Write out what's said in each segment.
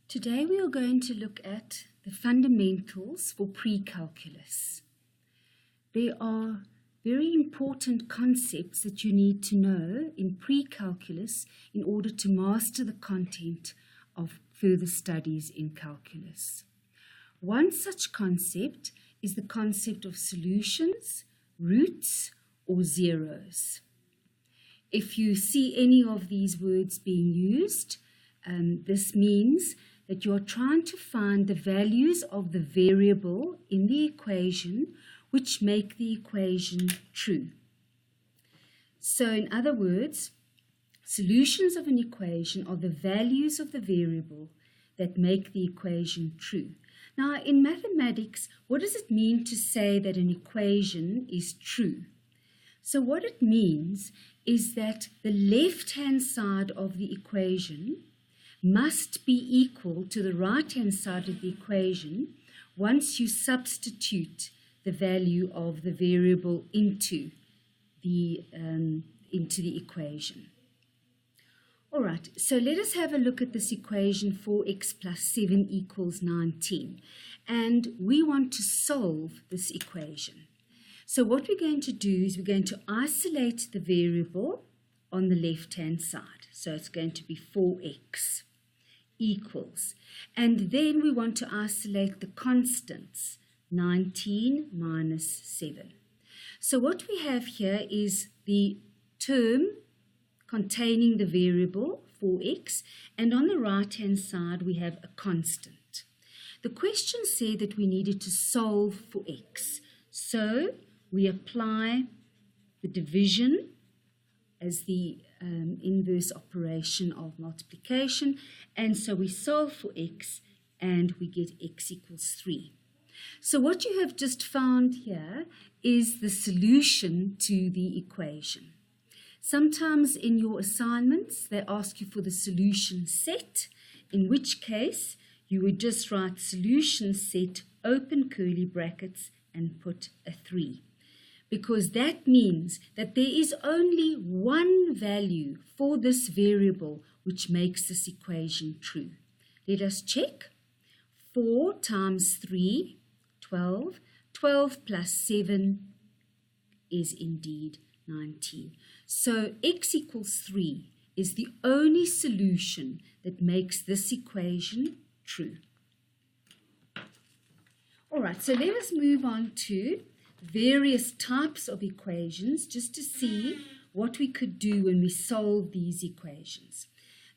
Today we are going to look at the fundamentals for pre-calculus. There are very important concepts that you need to know in pre-calculus in order to master the content of further studies in calculus. One such concept is the concept of solutions, roots, or zeros. If you see any of these words being used, this means that you are trying to find the values of the variable in the equation which make the equation true. So in other words, solutions of an equation are the values of the variable that make the equation true. Now in mathematics, what does it mean to say that an equation is true? So what it means is that the left-hand side of the equation must be equal to the right-hand side of the equation once you substitute the value of the variable into the equation. All right, so let us have a look at this equation 4x plus 7 equals 19. And we want to solve this equation. So what we're going to do is we're going to isolate the variable on the left-hand side. So it's going to be 4x equals. And then we want to isolate the constants, 19 minus 7. So what we have here is the term containing the variable 4x, and on the right-hand side we have a constant. The question said that we needed to solve for x. So we apply the division as the inverse operation of multiplication, and so we solve for x and we get x equals 3. So what you have just found here is the solution to the equation. Sometimes in your assignments they ask you for the solution set, in which case you would just write solution set, open curly brackets, and put a 3. Because that means that there is only one value for this variable which makes this equation true. Let us check. 4 times 3, 12. 12 plus 7 is indeed 19. So x equals 3 is the only solution that makes this equation true. All right, so let us move on to various types of equations just to see what we could do when we solve these equations.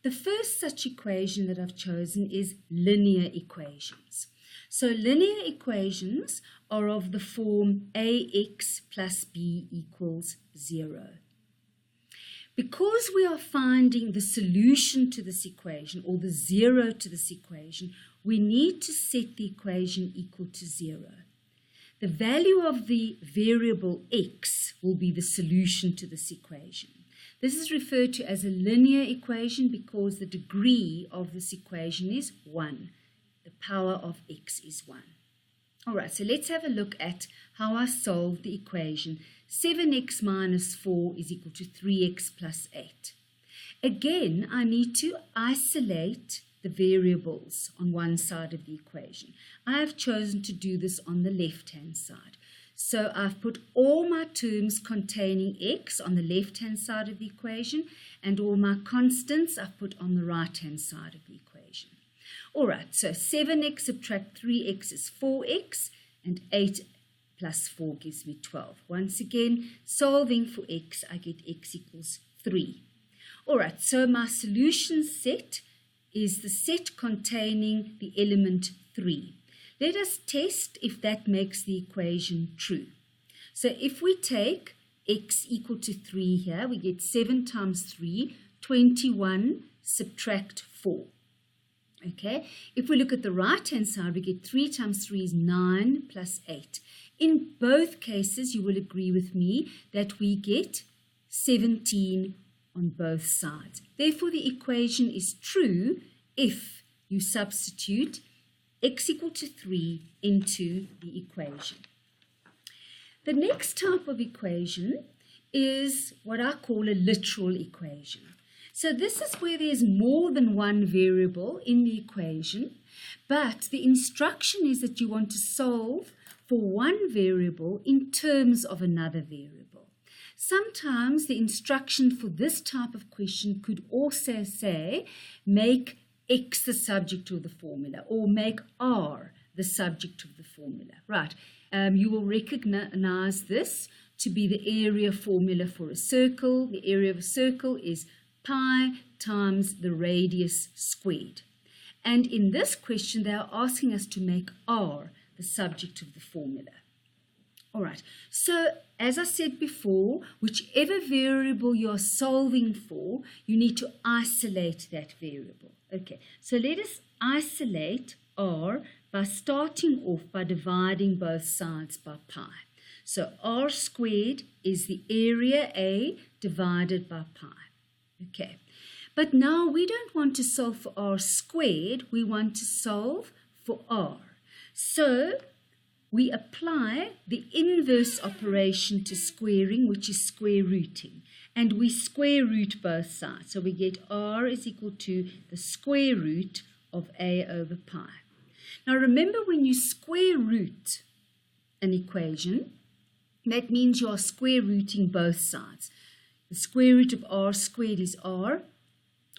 The first such equation that I've chosen is linear equations. So linear equations are of the form ax plus b equals 0. Because we are finding the solution to this equation, or the 0 to this equation, we need to set the equation equal to 0. The value of the variable x will be the solution to this equation. This is referred to as a linear equation because the degree of this equation is 1. The power of x is 1. All right, so let's have a look at how I solve the equation 7x minus 4 is equal to 3x plus 8. Again, I need to isolate the variables on one side of the equation. I have chosen to do this on the left-hand side. So I've put all my terms containing x on the left-hand side of the equation, and all my constants I've put on the right-hand side of the equation. All right, so 7x subtract 3x is 4x, and 8 plus 4 gives me 12. Once again, solving for x, I get x equals 3. All right, so my solution set is the set containing the element 3. Let us test if that makes the equation true. So if we take x equal to 3 here, we get 7 times 3, 21, subtract 4. Okay, if we look at the right-hand side, we get 3 times 3 is 9 plus 8. In both cases, you will agree with me that we get 17 on both sides. Therefore, the equation is true if you substitute x equal to 3 into the equation. The next type of equation is what I call a literal equation. So this is where there's more than one variable in the equation, but the instruction is that you want to solve for one variable in terms of another variable. Sometimes the instruction for this type of question could also say, make X the subject of the formula, or make R the subject of the formula. Right, you will recognize this to be the area formula for a circle. The area of a circle is pi times the radius squared. And in this question, they are asking us to make R the subject of the formula. All right, so as I said before, whichever variable you're solving for, you need to isolate that variable. Okay, so let us isolate R by starting off by dividing both sides by pi. So R squared is the area A divided by pi. Okay, but now we don't want to solve for R squared, we want to solve for R. So we apply the inverse operation to squaring, which is square rooting. And we square root both sides. So we get R is equal to the square root of A over pi. Now remember, when you square root an equation, that means you are square rooting both sides. The square root of R squared is R,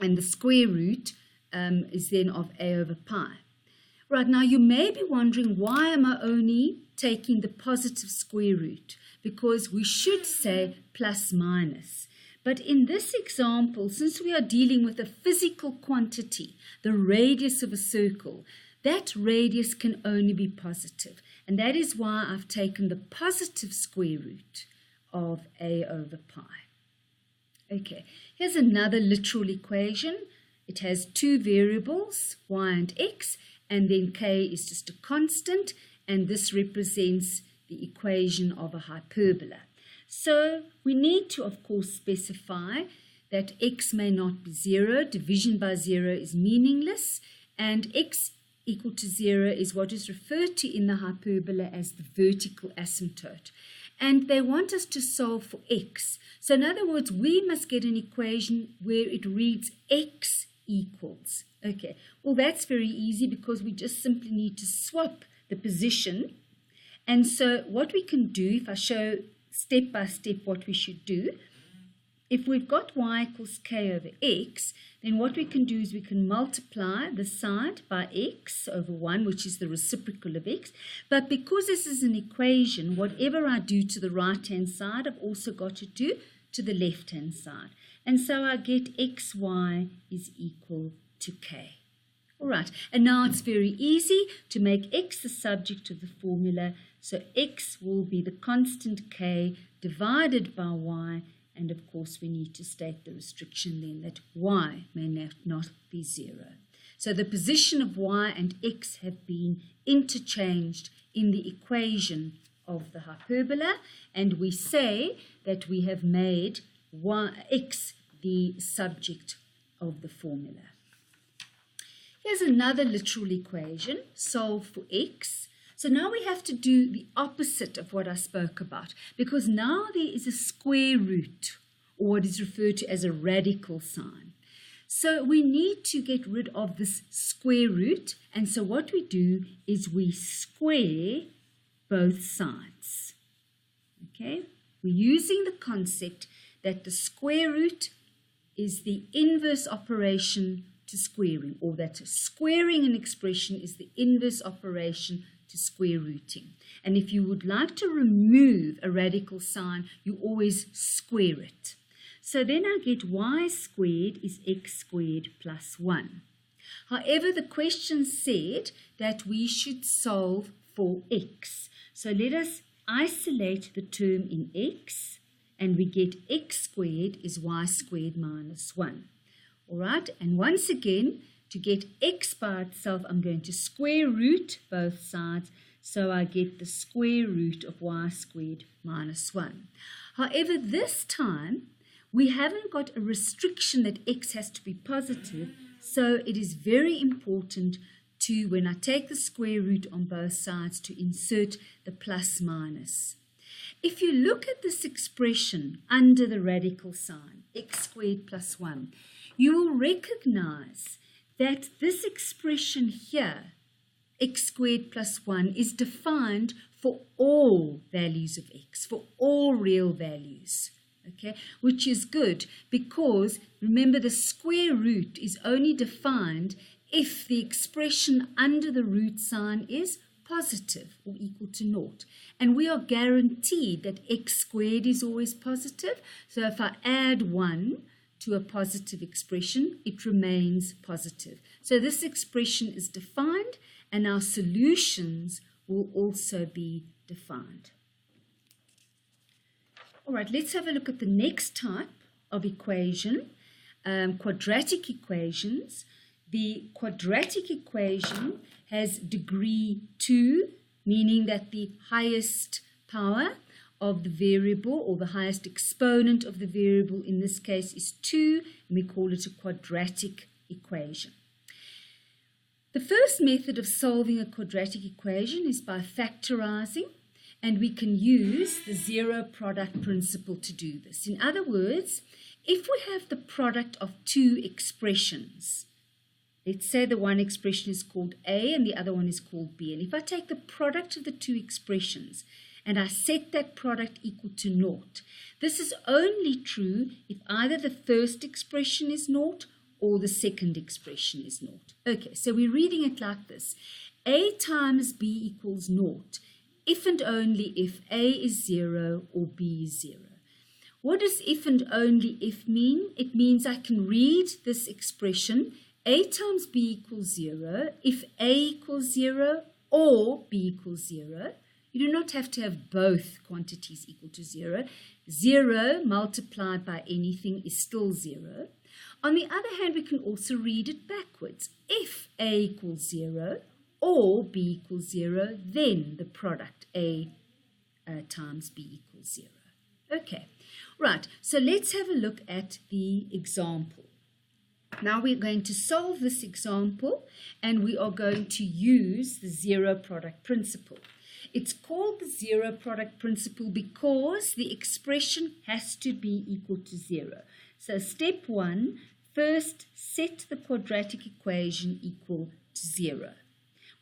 and the square root is then of A over pi. Right, now you may be wondering, why am I only taking the positive square root? Because we should say plus minus. But in this example, since we are dealing with a physical quantity, the radius of a circle, that radius can only be positive. And that is why I've taken the positive square root of A over pi. Okay, here's another literal equation. It has two variables, y and x, and then k is just a constant, and this represents the equation of a hyperbola. So we need to, of course, specify that x may not be 0. Division by 0 is meaningless, and x equal to 0 is what is referred to in the hyperbola as the vertical asymptote. And they want us to solve for x. So in other words, we must get an equation where it reads x equals. Okay, well, that's very easy because we just simply need to swap the position. And so what we can do, if I show step by step what we should do, if we've got y equals k over x, then what we can do is we can multiply the side by x over 1, which is the reciprocal of x. But because this is an equation, whatever I do to the right-hand side, I've also got to do to the left-hand side. And so I get xy is equal to k. All right, and now it's very easy to make x the subject of the formula. So x will be the constant k divided by y. And of course, we need to state the restriction then that y may not be 0. So the position of y and x have been interchanged in the equation of the hyperbola, and we say that we have made x the subject of the formula. Here's another literal equation, solve for x. So now we have to do the opposite of what I spoke about, because now there is a square root, or what is referred to as a radical sign. So we need to get rid of this square root, and so what we do is we square both sides. Okay, we're using the concept that the square root is the inverse operation to squaring, or that squaring an expression is the inverse operation to square rooting. And if you would like to remove a radical sign, you always square it. So then I get y squared is x squared plus 1. However, the question said that we should solve for x. So let us isolate the term in x, and we get x squared is y squared minus 1. All right, and once again, to get x by itself, I'm going to square root both sides, so I get the square root of y squared minus 1. However, this time, we haven't got a restriction that x has to be positive, so it is very important to, when I take the square root on both sides, to insert the plus minus. If you look at this expression under the radical sign, x squared plus 1, you will recognize that this expression here, x squared plus 1, is defined for all values of x, for all real values, okay, which is good because, remember, the square root is only defined if the expression under the root sign is positive or equal to naught. And we are guaranteed that x squared is always positive. So if I add 1 to a positive expression, it remains positive. So this expression is defined, and our solutions will also be defined. All right, let's have a look at the next type of equation, quadratic equations. The quadratic equation has degree 2, meaning that the highest power of the variable, or the highest exponent of the variable in this case, is 2, and we call it a quadratic equation. The first method of solving a quadratic equation is by factorizing, and we can use the zero product principle to do this. In other words, if we have the product of two expressions, let's say the one expression is called A and the other one is called B. And if I take the product of the two expressions and I set that product equal to naught, this is only true if either the first expression is naught or the second expression is naught. Okay, so we're reading it like this. A times B equals naught if and only if A is 0 or B is 0. What does if and only if mean? It means I can read this expression A times B equals 0 if A equals 0 or B equals 0. You do not have to have both quantities equal to 0. 0 multiplied by anything is still 0. On the other hand, we can also read it backwards. If A equals 0 or B equals 0, then the product A times B equals 0. Okay, right, so let's have a look at the example. Now we're going to solve this example, and we are going to use the zero product principle. It's called the zero product principle because the expression has to be equal to 0. So step 1, first set the quadratic equation equal to 0.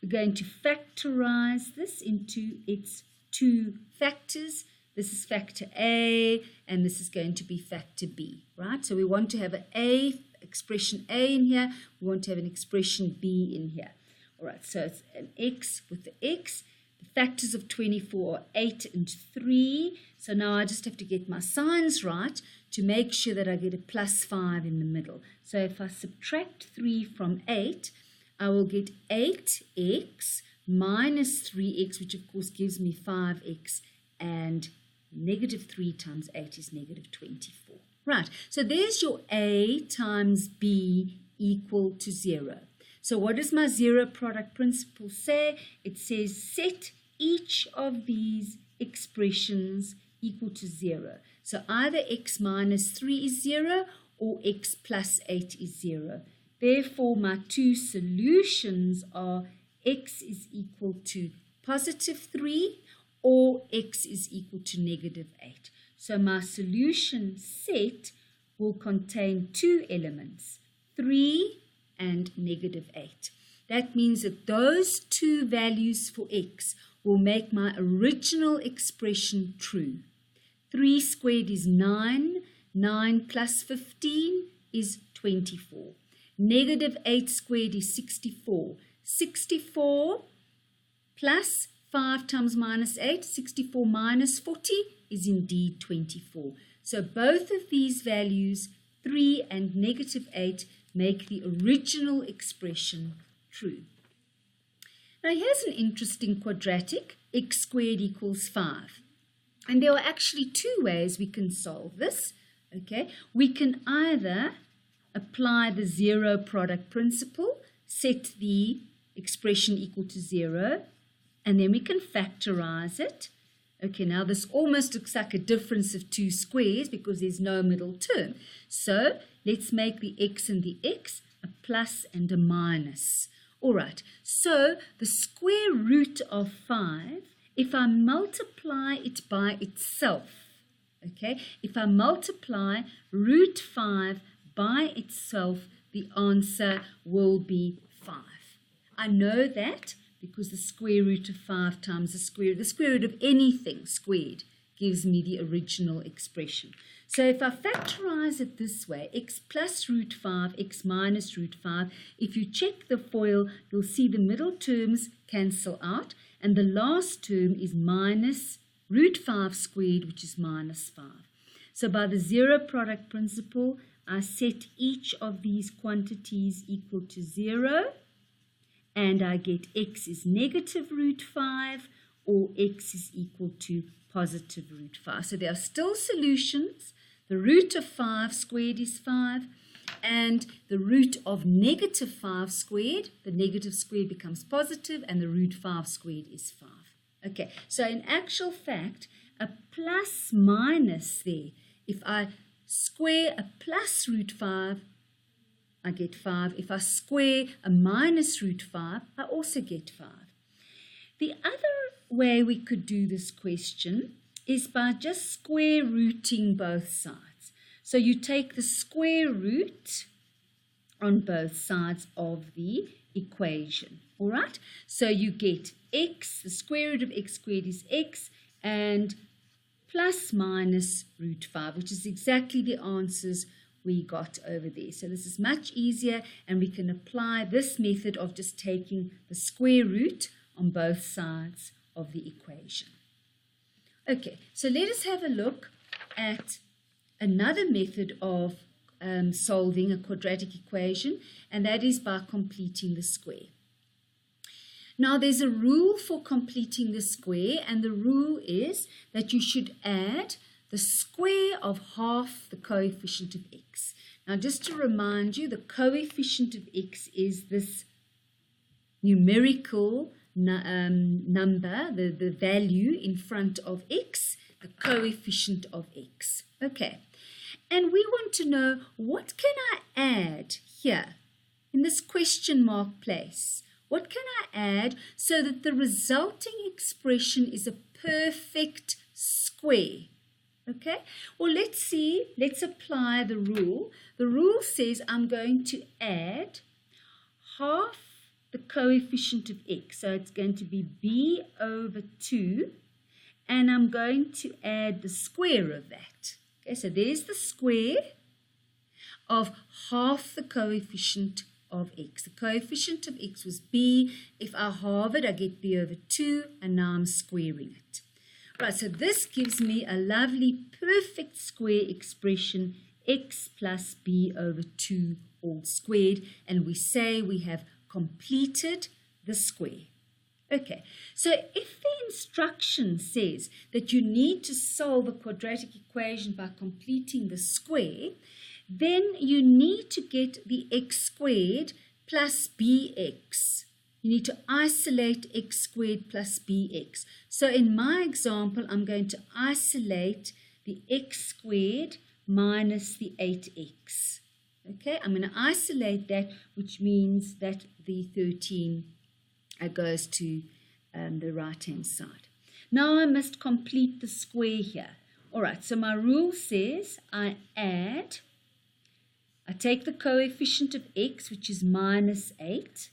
We're going to factorize this into its two factors. This is factor A, and this is going to be factor B, right? So we want to have an expression A in here. We want to have an expression B in here. All right, so it's an X with the X. The factors of 24 are 8 and 3. So now I just have to get my signs right to make sure that I get a plus 5 in the middle. So if I subtract 3 from 8, I will get 8x minus 3x, which of course gives me 5x, and negative 3 times 8 is negative 24. Right, so there's your A times B equal to 0. So what does my zero product principle say? It says set each of these expressions equal to 0. So either x minus 3 is 0 or x plus 8 is 0. Therefore, my two solutions are x is equal to positive 3 or x is equal to negative 8. So my solution set will contain two elements, 3 and negative 8. That means that those two values for x will make my original expression true. 3 squared is 9. 9 plus 15 is 24. Negative 8 squared is 64. 64 plus 5 times minus 8, 64 minus 40 is indeed 24. So both of these values, 3 and negative 8, make the original expression true. Now here's an interesting quadratic, x squared equals 5. And there are actually two ways we can solve this. Okay, we can either apply the zero product principle, set the expression equal to 0, and then we can factorize it. Okay, now this almost looks like a difference of two squares because there's no middle term. So let's make the x and the x a plus and a minus. All right, so the square root of 5, if I multiply it by itself, okay, if I multiply root 5 by itself, the answer will be 5. I know that because the square root of 5 times the square root of anything squared gives me the original expression. So if I factorize it this way, x plus root 5, x minus root 5, if you check the FOIL, you'll see the middle terms cancel out, and the last term is minus root 5 squared, which is minus 5. So by the zero product principle, I set each of these quantities equal to 0, and I get x is negative root 5, or x is equal to positive root 5. So there are still solutions. The root of 5 squared is 5, and the root of negative 5 squared, the negative squared becomes positive, and the root 5 squared is 5. Okay, so in actual fact, a plus minus there, if I square a plus root 5, I get 5. If I square a minus root 5, I also get 5. The other way we could do this question is by just square rooting both sides. So you take the square root on both sides of the equation. All right? So you get x, the square root of x squared is x, and plus minus root 5, which is exactly the answers we got over there. So this is much easier, and we can apply this method of just taking the square root on both sides of the equation. Okay, so let us have a look at another method of solving a quadratic equation, and that is by completing the square. Now, there's a rule for completing the square, and the rule is that you should add the square of half the coefficient of x. Now, just to remind you, the coefficient of x is this numerical number, the value in front of x, the coefficient of x. Okay, and we want to know, what can I add here in this question mark place? What can I add so that the resulting expression is a perfect square? Okay, well, let's see. Let's apply the rule. The rule says I'm going to add half the coefficient of x. So it's going to be b over 2, and I'm going to add the square of that. Okay, so there's the square of half the coefficient of x. The coefficient of x was b. If I halve it, I get b over 2, and now I'm squaring it. Right, so this gives me a lovely perfect square expression, x plus b over 2 all squared, and we say we have completed the square. Okay, so if the instruction says that you need to solve a quadratic equation by completing the square, then you need to get the x squared plus bx. You need to isolate x squared plus bx. So in my example, I'm going to isolate the x squared minus the 8x. Okay, I'm going to isolate that, which means that the 13 goes to the right-hand side. Now I must complete the square here. All right, so my rule says I take the coefficient of x, which is minus 8,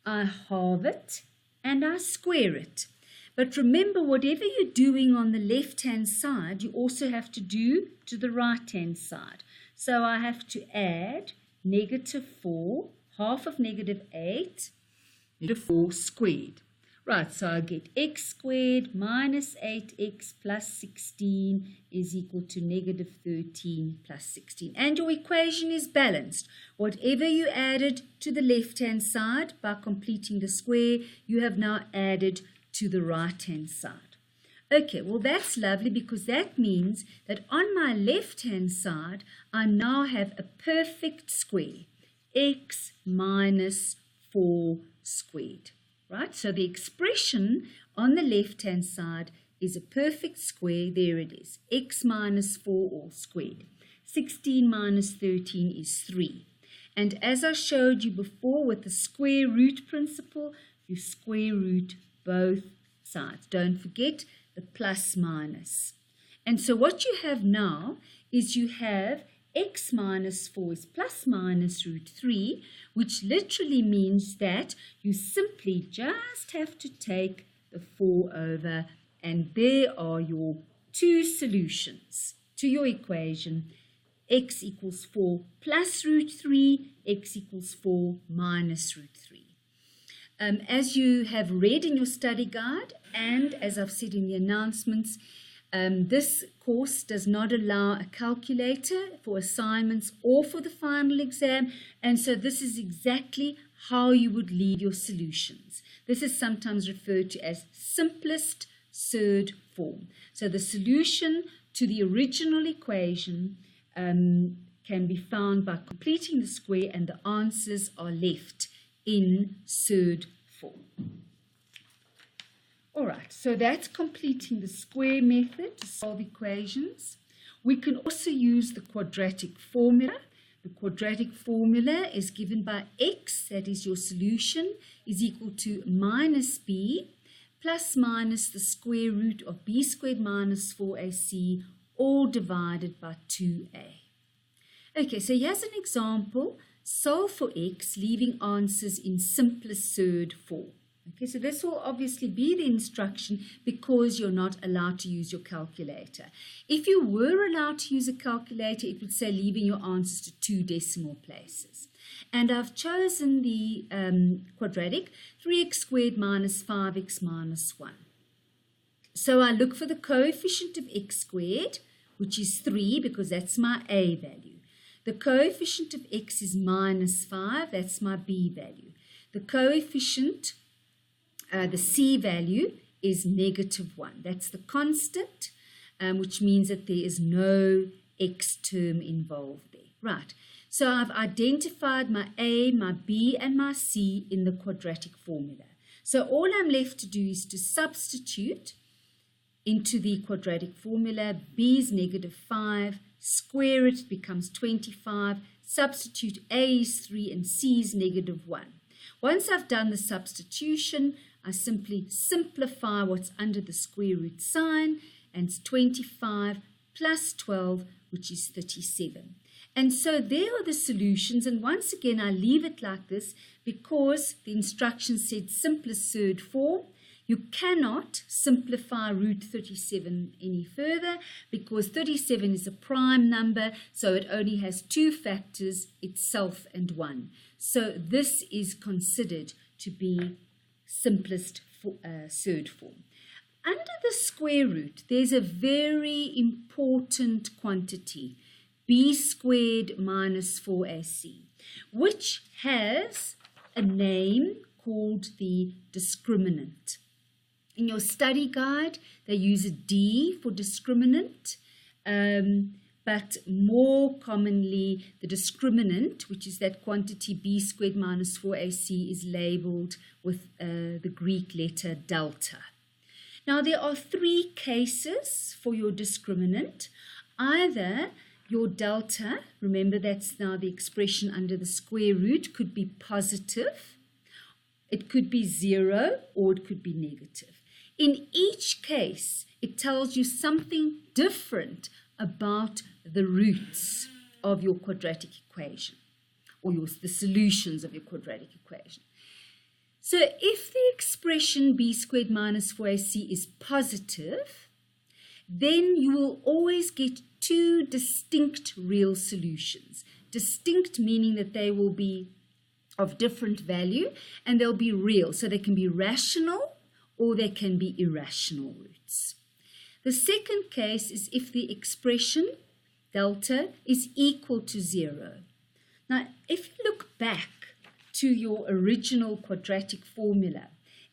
I halve it, and I square it. But remember, whatever you're doing on the left-hand side, you also have to do to the right-hand side. So I have to add negative 4, half of negative 8, negative 4 squared. Right, so I get x squared minus 8x plus 16 is equal to negative 13 plus 16. And your equation is balanced. Whatever you added to the left-hand side by completing the square, you have now added to the right-hand side. Okay, well, that's lovely, because that means that on my left-hand side, I now have a perfect square, x minus 4 squared. Right, so the expression on the left-hand side is a perfect square. There it is, x minus 4 all squared. 16 minus 13 is 3. And as I showed you before with the square root principle, you square root both sides. Don't forget the plus minus. And so what you have now is you have x minus 4 is plus minus root 3, which literally means that you simply just have to take the 4 over, and there are your two solutions to your equation. X equals 4 plus root 3, x equals 4 minus root 3. As you have read in your study guide, and as I've said in the announcements, this course does not allow a calculator for assignments or for the final exam, and so this is exactly how you would leave your solutions. This is sometimes referred to as simplest surd form. So the solution to the original equation can be found by completing the square, and the answers are left in surd form. All right, so that's completing the square method to solve equations. We can also use the quadratic formula. The quadratic formula is given by x, that is your solution, is equal to minus b plus minus the square root of b squared minus 4ac, all divided by 2a. Okay, so here's an example. Solve for x, leaving answers in simplest surd form. Okay, so this will obviously be the instruction because you're not allowed to use your calculator. If you were allowed to use a calculator, it would say leaving your answers to 2 decimal places. And I've chosen the quadratic, 3x squared minus 5x minus 1. So I look for the coefficient of x squared, which is 3 because that's my a value. The coefficient of x is minus 5, that's my b value. The coefficient, the c value, is negative 1. That's the constant, which means that there is no x term involved there. Right, so I've identified my a, my b, and my c in the quadratic formula. So all I'm left to do is to substitute into the quadratic formula. B is negative 5, square it, becomes 25, substitute a is 3 and c is negative 1. Once I've done the substitution, I simply simplify what's under the square root sign, and it's 25 plus 12, which is 37. And so there are the solutions, and once again I leave it like this because the instructions said simplest surd form. You cannot simplify root 37 any further because 37 is a prime number, so it only has 2 factors, itself and 1. So this is considered to be simplest surd form. Under the square root, there's a very important quantity, b squared minus 4ac, which has a name called the discriminant. In your study guide, they use a D for discriminant, but more commonly the discriminant, which is that quantity b squared minus 4ac, is labeled with the Greek letter delta. Now there are 3 cases for your discriminant. Either your delta, remember that's now the expression under the square root, could be positive, it could be 0, or it could be negative. In each case, it tells you something different about the roots of your quadratic equation, or the solutions of your quadratic equation. So if the expression b squared minus 4ac is positive, then you will always get 2 distinct real solutions. Distinct meaning that they will be of different value and they'll be real. So they can be rational or they can be irrational roots. The second case is if the expression delta is equal to 0. Now, if you look back to your original quadratic formula,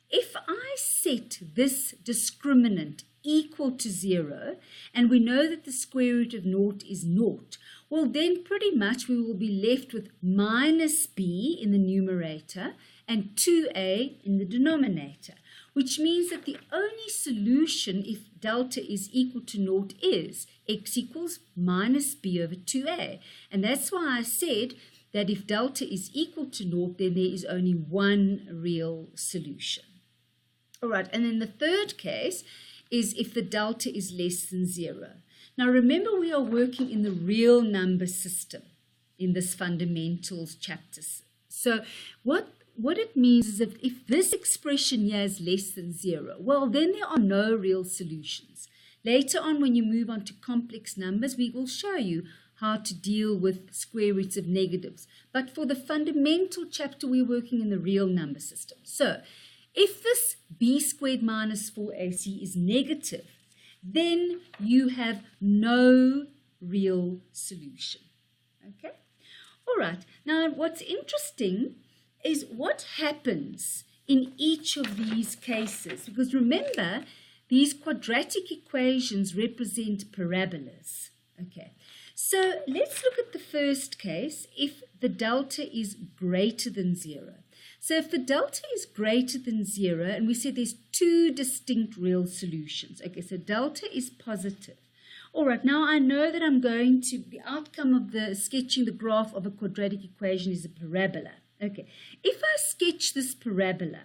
if I set this discriminant equal to 0, and we know that the square root of 0 is 0, well then pretty much we will be left with minus b in the numerator and 2a in the denominator, which means that the only solution if delta is equal to 0 is x equals minus b over 2a. And that's why I said that if delta is equal to 0, then there is only one real solution. All right, and then the third case is if the delta is less than 0. Now remember, we are working in the real number system in this fundamentals chapter. So what it means is that if this expression here is less than 0, well, then there are no real solutions. Later on, when you move on to complex numbers, we will show you how to deal with square roots of negatives. But for the fundamental chapter, we're working in the real number system. So if this b squared minus 4ac is negative, then you have no real solution. Okay? All right. Now, what's interesting is what happens in each of these cases. Because remember, these quadratic equations represent parabolas. Okay. So let's look at the first case if the delta is greater than 0. So if the delta is greater than 0, and we said there's two distinct real solutions. Okay, so delta is positive. All right, now I know that the outcome of the sketching the graph of a quadratic equation is a parabola. Okay, if I sketch this parabola,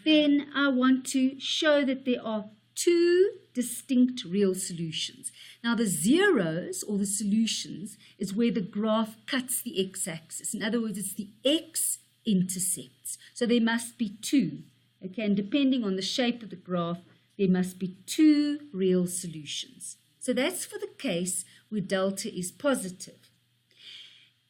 then I want to show that there are two distinct real solutions. Now the zeros, or the solutions, is where the graph cuts the x-axis. In other words, it's the x-intercepts. So there must be two. Okay, and depending on the shape of the graph, there must be two real solutions. So that's for the case where delta is positive.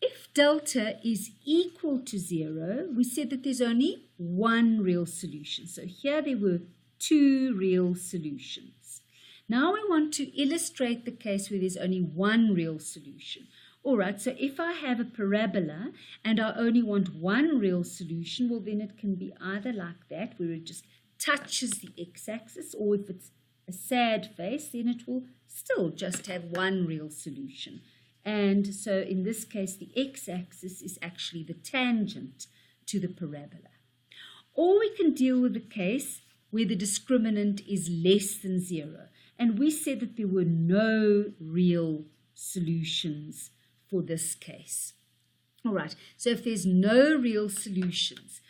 If delta is equal to 0, we said that there's only one real solution. So here there were two real solutions. Now we want to illustrate the case where there's only one real solution. All right, so if I have a parabola and I only want one real solution, well, then it can be either like that, where it just touches the x-axis, or if it's a sad face, then it will still just have one real solution. And so in this case, the x-axis is actually the tangent to the parabola. Or we can deal with the case where the discriminant is less than 0. And we said that there were no real solutions for this case. All right, so if there's no real solutions,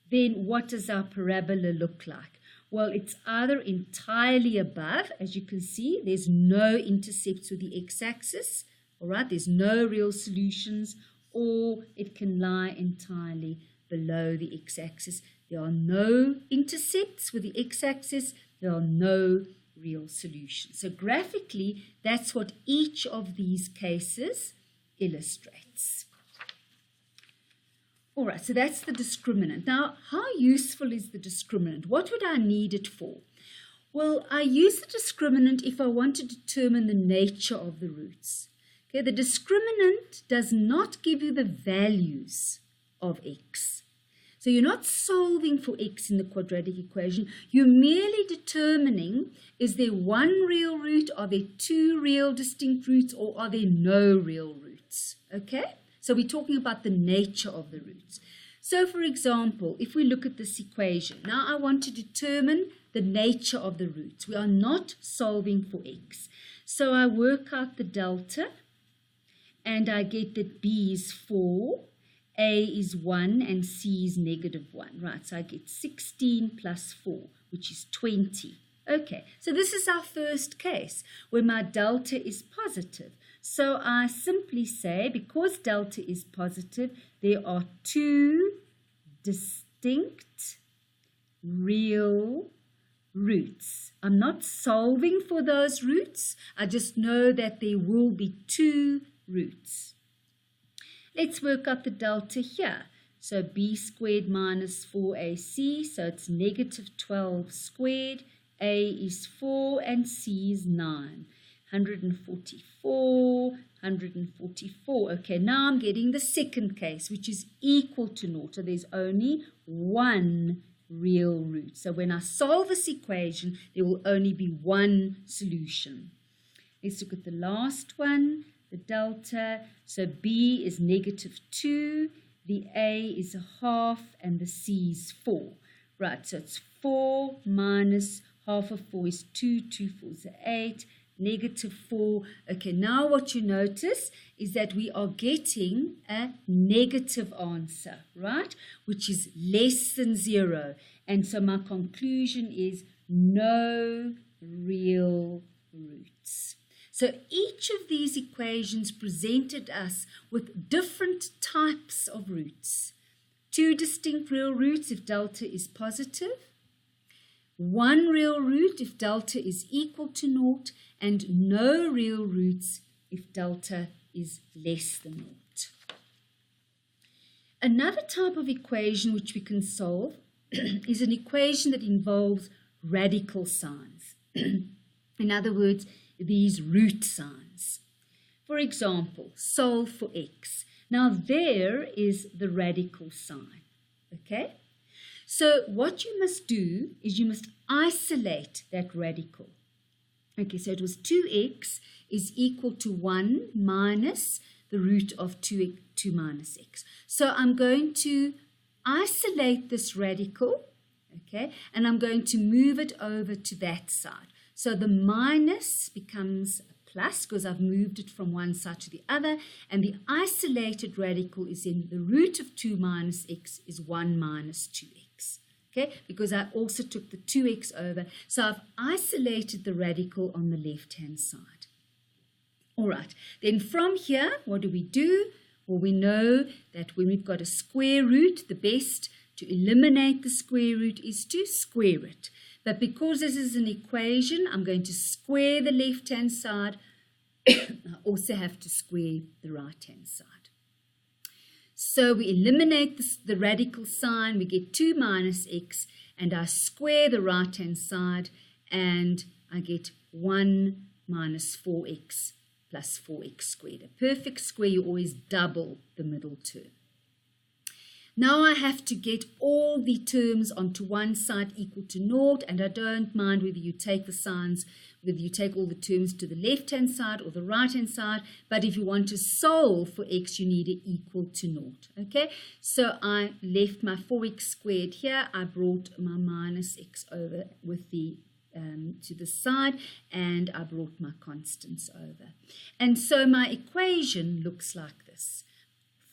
then what does our parabola look like? Well, it's either entirely above, as you can see, there's no intercepts with the x-axis. All right, there's no real solutions, or it can lie entirely below the x-axis. There are no intercepts with the x-axis. There are no real solutions. So graphically, that's what each of these cases illustrates. All right, so that's the discriminant. Now, how useful is the discriminant? What would I need it for? Well, I use the discriminant if I want to determine the nature of the roots. Okay, the discriminant does not give you the values of x. So you're not solving for x in the quadratic equation. You're merely determining, is there one real root, are there two real distinct roots, or are there no real roots? Okay? So we're talking about the nature of the roots. So for example, if we look at this equation, now I want to determine the nature of the roots. We are not solving for x. So I work out the delta, and I get that b is 4, a is 1, and c is -1. Right, so I get 16 plus 4, which is 20. Okay, so this is our first case where my delta is positive. So I simply say, because delta is positive, there are two distinct real roots. I'm not solving for those roots. I just know that there will be two roots. Let's work out the delta here. So b squared minus 4ac, so it's -12 squared. A is 4 and c is 9. 144, 144. Okay, now I'm getting the second case, which is equal to 0. So there's only one real root. So when I solve this equation, there will only be one solution. Let's look at the last one. The delta, so b is -2, the a is 1/2, and the c is 4. Right, so it's 4 minus half of 4 is 2, 2 4s are 8, -4. Okay, now what you notice is that we are getting a negative answer, right, which is less than 0. And so my conclusion is no real roots. So each of these equations presented us with different types of roots. 2 distinct real roots if delta is positive, 1 real root if delta is equal to 0, and no real roots if delta is less than 0. Another type of equation which we can solve is an equation that involves radical signs. In other words, these root signs. For example, solve for x. Now there is the radical sign, okay? So what you must do is you must isolate that radical. Okay, so it was 2x is equal to 1 minus the root of 2 minus x. So I'm going to isolate this radical, okay, and I'm going to move it over to that side. So the minus becomes a plus because I've moved it from one side to the other, and the isolated radical is in the root of 2 minus x is 1 minus 2x. Okay, because I also took the 2x over, so I've isolated the radical on the left-hand side. All right, then from here, what do? Well, we know that when we've got a square root, the best to eliminate the square root is to square it. But because this is an equation, I'm going to square the left-hand side. I also have to square the right-hand side. So we eliminate the radical sign, we get 2 minus x, and I square the right-hand side, and I get 1 minus 4x plus 4x squared. A perfect square, you always double the middle term. Now I have to get all the terms onto one side equal to 0, and I don't mind whether you take the signs, whether you take all the terms to the left-hand side or the right-hand side, but if you want to solve for x, you need it equal to 0, okay? So I left my 4x squared here, I brought my minus x over with the to the side, and I brought my constants over. And so my equation looks like this.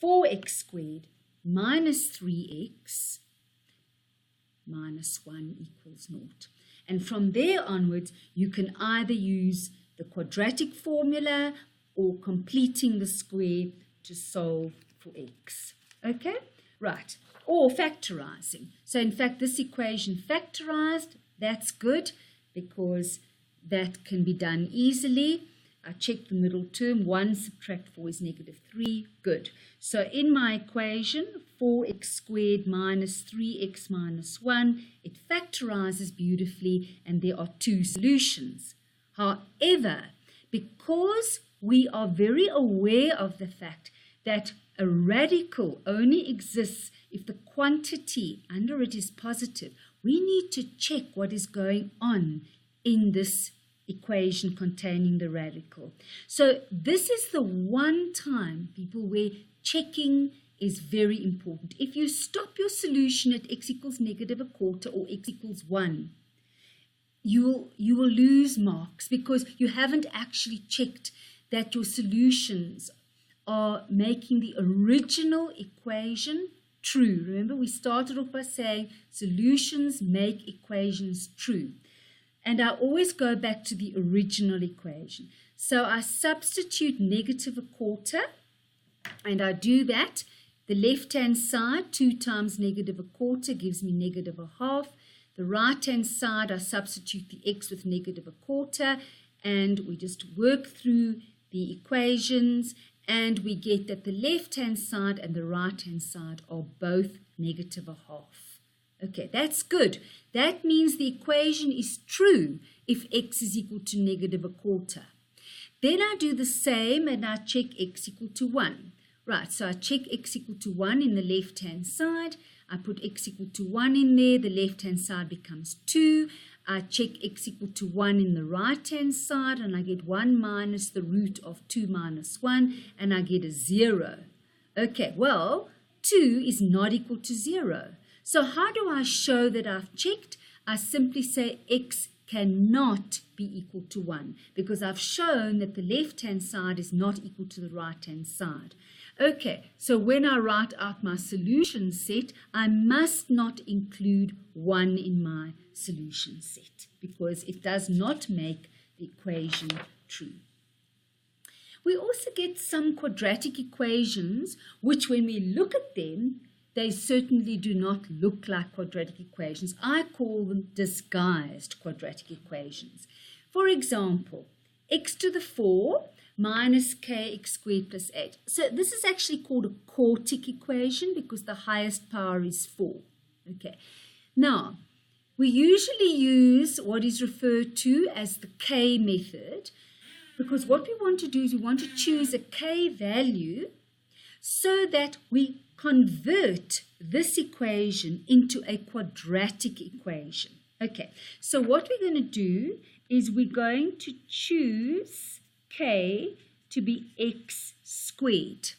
4x squared minus 3x minus 1 equals 0. And from there onwards, you can either use the quadratic formula or completing the square to solve for x. Okay? Right. Or factorizing. So in fact, this equation factorized, that's good because that can be done easily. I check the middle term, 1 subtract 4 is negative 3, good. So in my equation, 4x squared minus 3x minus 1, it factorizes beautifully and there are 2 solutions. However, because we are very aware of the fact that a radical only exists if the quantity under it is positive, we need to check what is going on in this equation containing the radical. So this is the one time, people, where checking is very important. If you stop your solution at x equals negative a quarter or x equals 1, you will lose marks because you haven't actually checked that your solutions are making the original equation true. Remember, we started off by saying solutions make equations true. And I always go back to the original equation. So I substitute negative a quarter, and I do that. The left-hand side, 2 times negative a quarter gives me negative a half. The right-hand side, I substitute the x with negative a quarter, and we just work through the equations, and we get that the left-hand side and the right-hand side are both negative a half. Okay, that's good. That means the equation is true if x is equal to negative a quarter. Then I do the same and I check x equal to 1. Right, so I check x equal to 1 in the left-hand side. I put x equal to 1 in there. The left-hand side becomes 2. I check x equal to 1 in the right-hand side, and I get 1 minus the root of 2 minus 1, and I get a 0. Okay, well, 2 is not equal to 0. So how do I show that I've checked? I simply say x cannot be equal to 1 because I've shown that the left-hand side is not equal to the right-hand side. Okay, so when I write out my solution set, I must not include 1 in my solution set because it does not make the equation true. We also get some quadratic equations, which when we look at them, they certainly do not look like quadratic equations. I call them disguised quadratic equations. For example, x to the 4 minus kx squared plus 8. So this is actually called a quartic equation because the highest power is 4. Okay. Now, we usually use what is referred to as the k method, because what we want to do is we want to choose a k value so that we convert this equation into a quadratic equation. Okay, so what we're going to do is we're going to choose k to be x squared.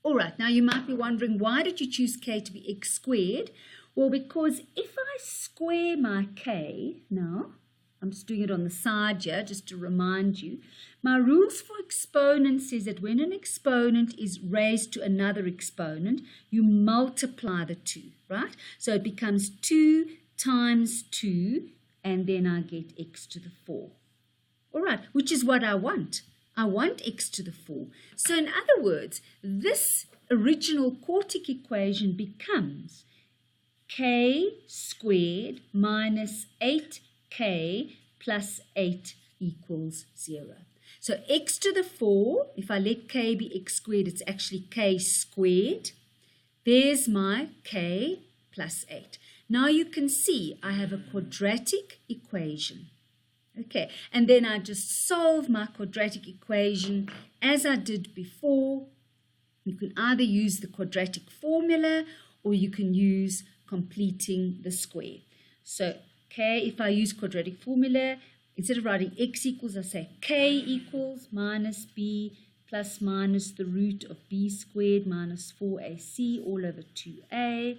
All right, now you might be wondering, why did you choose k to be x squared? Well, because if I square my k, now, I'm just doing it on the side here, just to remind you, my rules for exponents says that when an exponent is raised to another exponent, you multiply the two, right? So it becomes 2 times 2, and then I get x to the 4. All right, which is what I want. I want x to the 4. So in other words, this original quartic equation becomes k squared minus 8k plus 8 equals 0. So x to the 4, if I let k be x squared, it's actually k squared. There's my k plus 8. Now you can see I have a quadratic equation. Okay, and then I just solve my quadratic equation as I did before. You can either use the quadratic formula or you can use completing the square. So k, if I use quadratic formula, instead of writing x equals, I say k equals minus b plus minus the root of b squared minus 4ac all over 2a.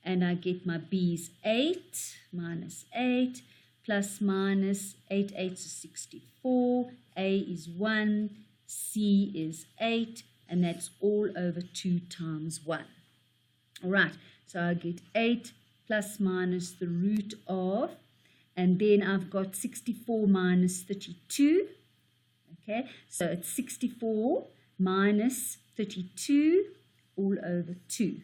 And I get my b's 8 minus 8 plus minus 8 8s is 64, a is 1, c is 8, and that's all over 2 times 1. All right, so I get 8 plus minus the root of, and then I've got 64 minus 32. Okay, so it's 64 minus 32 all over 2.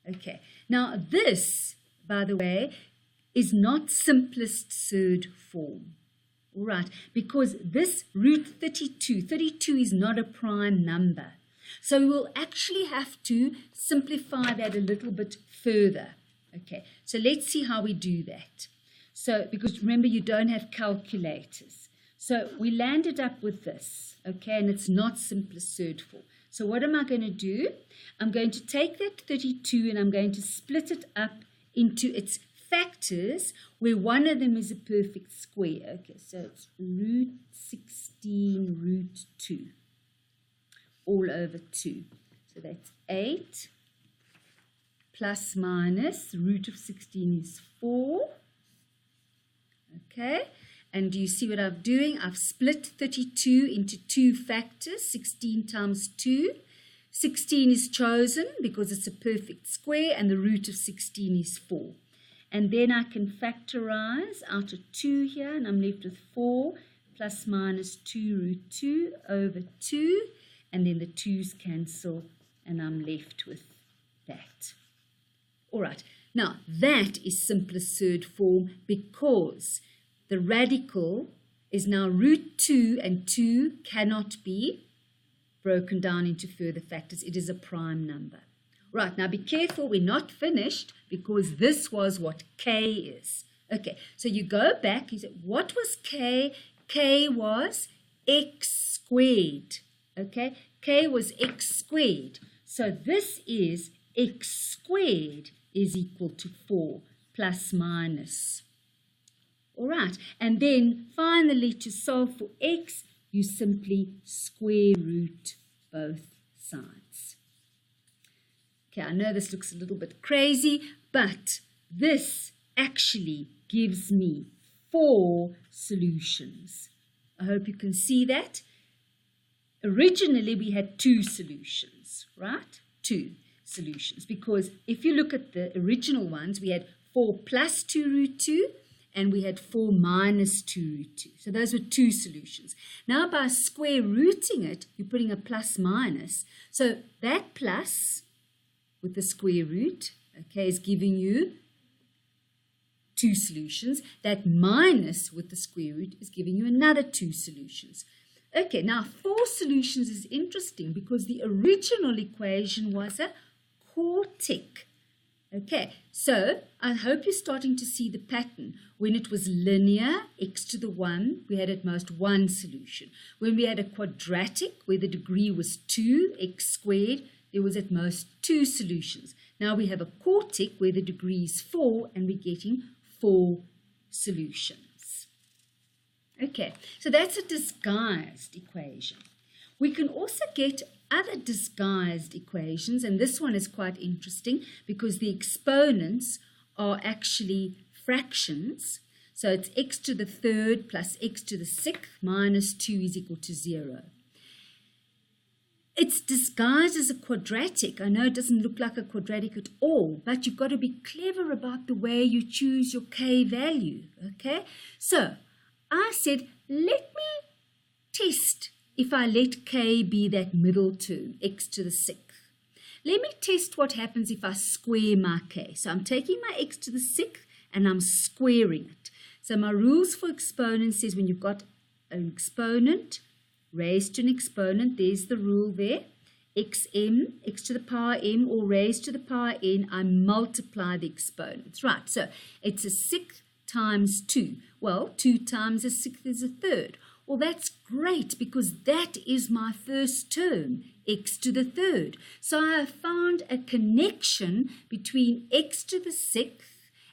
Okay, now this, by the way, is not simplest surd form. All right, because this root 32 is not a prime number. So we will actually have to simplify that a little bit further. Okay, so let's see how we do that. So, because remember, you don't have calculators. So we landed up with this, okay, and it's not simplest surd form. So what am I going to do? I'm going to take that 32 and I'm going to split it up into its factors where one of them is a perfect square. Okay, so it's root 16 root 2 all over 2. So that's 8 plus minus the root of 16 is 4. Okay, and do you see what I'm doing? I've split 32 into 2 factors, 16 times 2. 16 is chosen because it's a perfect square and the root of 16 is 4. And then I can factorize out of 2 here, and I'm left with 4 plus minus 2 root 2 over 2. And then the 2's cancel, and I'm left with that. All right, now that is simplest surd form because the radical is now root 2, and 2 cannot be broken down into further factors. It is a prime number. Right, now be careful, we're not finished because this was what k is. Okay, so you go back, you say, what was k? K was x squared. Okay, k was x squared. So this is x squared is equal to 4 plus minus. All right, and then finally to solve for x, you simply square root both sides. Okay, I know this looks a little bit crazy, but this actually gives me 4 solutions. I hope you can see that. Originally, we had 2 solutions, right? 2 solutions, because if you look at the original ones, we had 4 plus 2 root 2, and we had 4 minus 2 root 2. So those were two solutions. Now by square rooting it, you're putting a plus minus. So that plus with the square root, okay, is giving you two solutions. That minus with the square root is giving you another two solutions. Okay, now 4 solutions is interesting because the original equation was a quartic. Okay, so I hope you're starting to see the pattern. When it was linear, x to the 1, we had at most one solution. When we had a quadratic, where the degree was 2, x squared, there was at most 2 solutions. Now we have a quartic, where the degree is 4, and we're getting 4 solutions. Okay, so that's a disguised equation. We can also get other disguised equations, and this one is quite interesting because the exponents are actually fractions. So it's x to the 3rd plus x to the 6th minus 2 is equal to 0. It's disguised as a quadratic. I know it doesn't look like a quadratic at all, but you've got to be clever about the way you choose your k value, okay? So I said, let me test if I let k be that middle term, x to the 6th. Let me test what happens if I square my k. So I'm taking my x to the 6th and I'm squaring it. So my rules for exponents says when you've got an exponent raised to an exponent, there's the rule there, xm, x to the power m, or raised to the power n, I multiply the exponents. Right, so it's a 6th times 2. Well, 2 times a 6th is a 3rd. Well, that's great because that is my first term, x to the 3rd. So I have found a connection between x to the 6th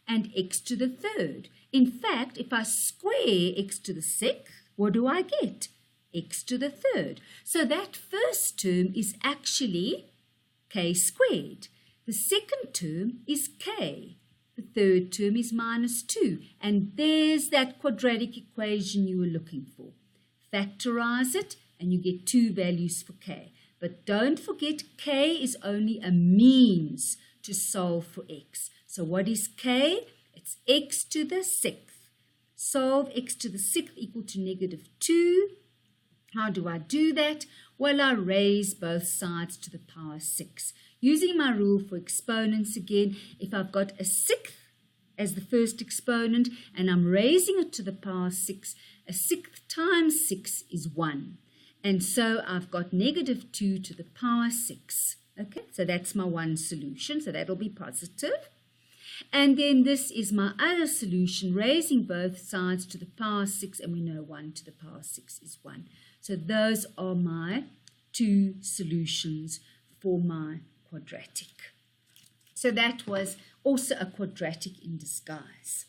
and x to the 3rd. In fact, if I square x to the 6th, what do I get? X to the 3rd. So that first term is actually k squared. The second term is k. The third term is minus 2. And there's that quadratic equation you were looking for. Factorize it and you get 2 values for k. But don't forget k is only a means to solve for x. So what is k? It's x to the 6th. Solve x to the 6th equal to negative 2. How do I do that? Well, I raise both sides to the power 6. Using my rule for exponents again, if I've got a 6th as the first exponent and I'm raising it to the power 6, a 6th times 6 is 1. And so I've got negative 2 to the power 6. Okay, so that's my one solution, so that'll be positive. And then this is my other solution, raising both sides to the power 6, and we know 1 to the power 6 is 1. So those are my 2 solutions for my quadratic. So that was also a quadratic in disguise.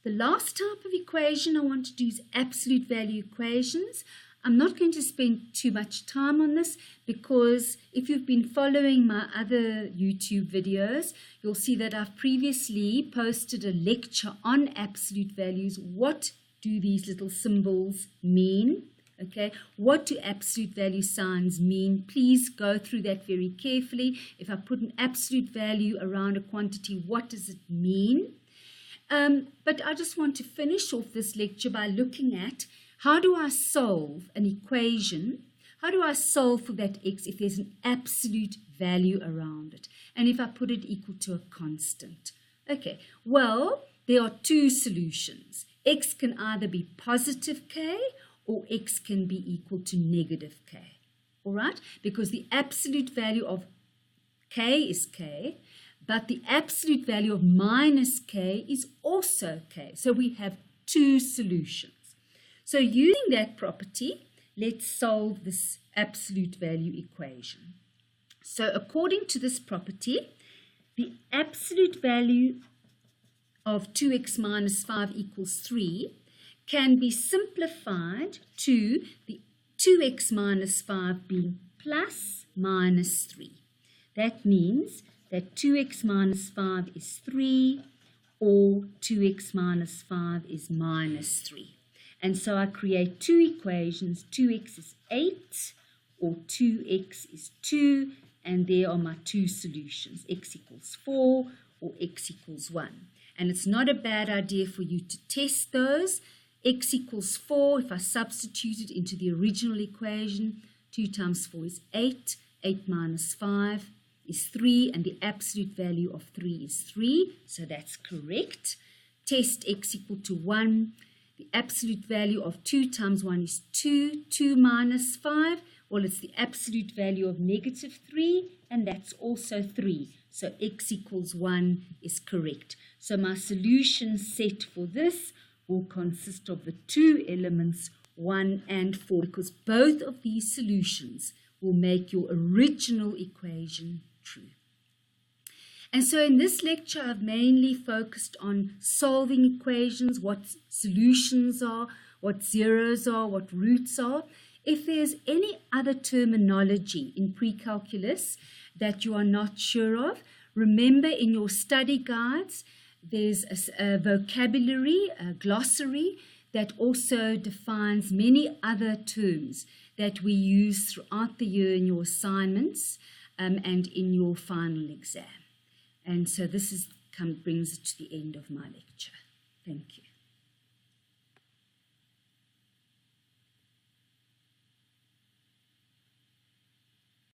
The last type of equation I want to do is absolute value equations. I'm not going to spend too much time on this because if you've been following my other YouTube videos, you'll see that I've previously posted a lecture on absolute values. What do these little symbols mean? Okay, what do absolute value signs mean? Please go through that very carefully. If I put an absolute value around a quantity, what does it mean? But I just want to finish off this lecture by looking at how do I solve an equation? How do I solve for that x if there's an absolute value around it? And if I put it equal to a constant? Okay, well, there are 2 solutions. X can either be positive k or x can be equal to negative k. All right? Because the absolute value of k is k, but the absolute value of minus k is also k. So we have 2 solutions. So using that property, let's solve this absolute value equation. So according to this property, the absolute value of 2x minus 5 equals 3 can be simplified to the 2x minus 5 being plus minus 3. That means that 2x minus 5 is 3 or 2x minus 5 is minus 3. And so I create 2 equations. 2x is 8 or 2x is 2, and there are my 2 solutions. X equals 4 or x equals 1. And it's not a bad idea for you to test those. X equals 4, if I substitute it into the original equation, 2 times 4 is 8, 8 minus 5 is 3, and the absolute value of 3 is 3, so that's correct. Test x equal to 1. The absolute value of 2 times 1 is 2, 2 minus 5, well, it's the absolute value of negative 3, and that's also 3. So x equals 1 is correct. So my solution set for this will consist of the two elements 1 and 4, because both of these solutions will make your original equation true. And so in this lecture, I've mainly focused on solving equations, what solutions are, what zeros are, what roots are. If there's any other terminology in pre-calculus that you are not sure of, remember in your study guides, there's a vocabulary, a glossary, that also defines many other terms that we use throughout the year in your assignments and in your final exam. And so this brings it to the end of my lecture. Thank you.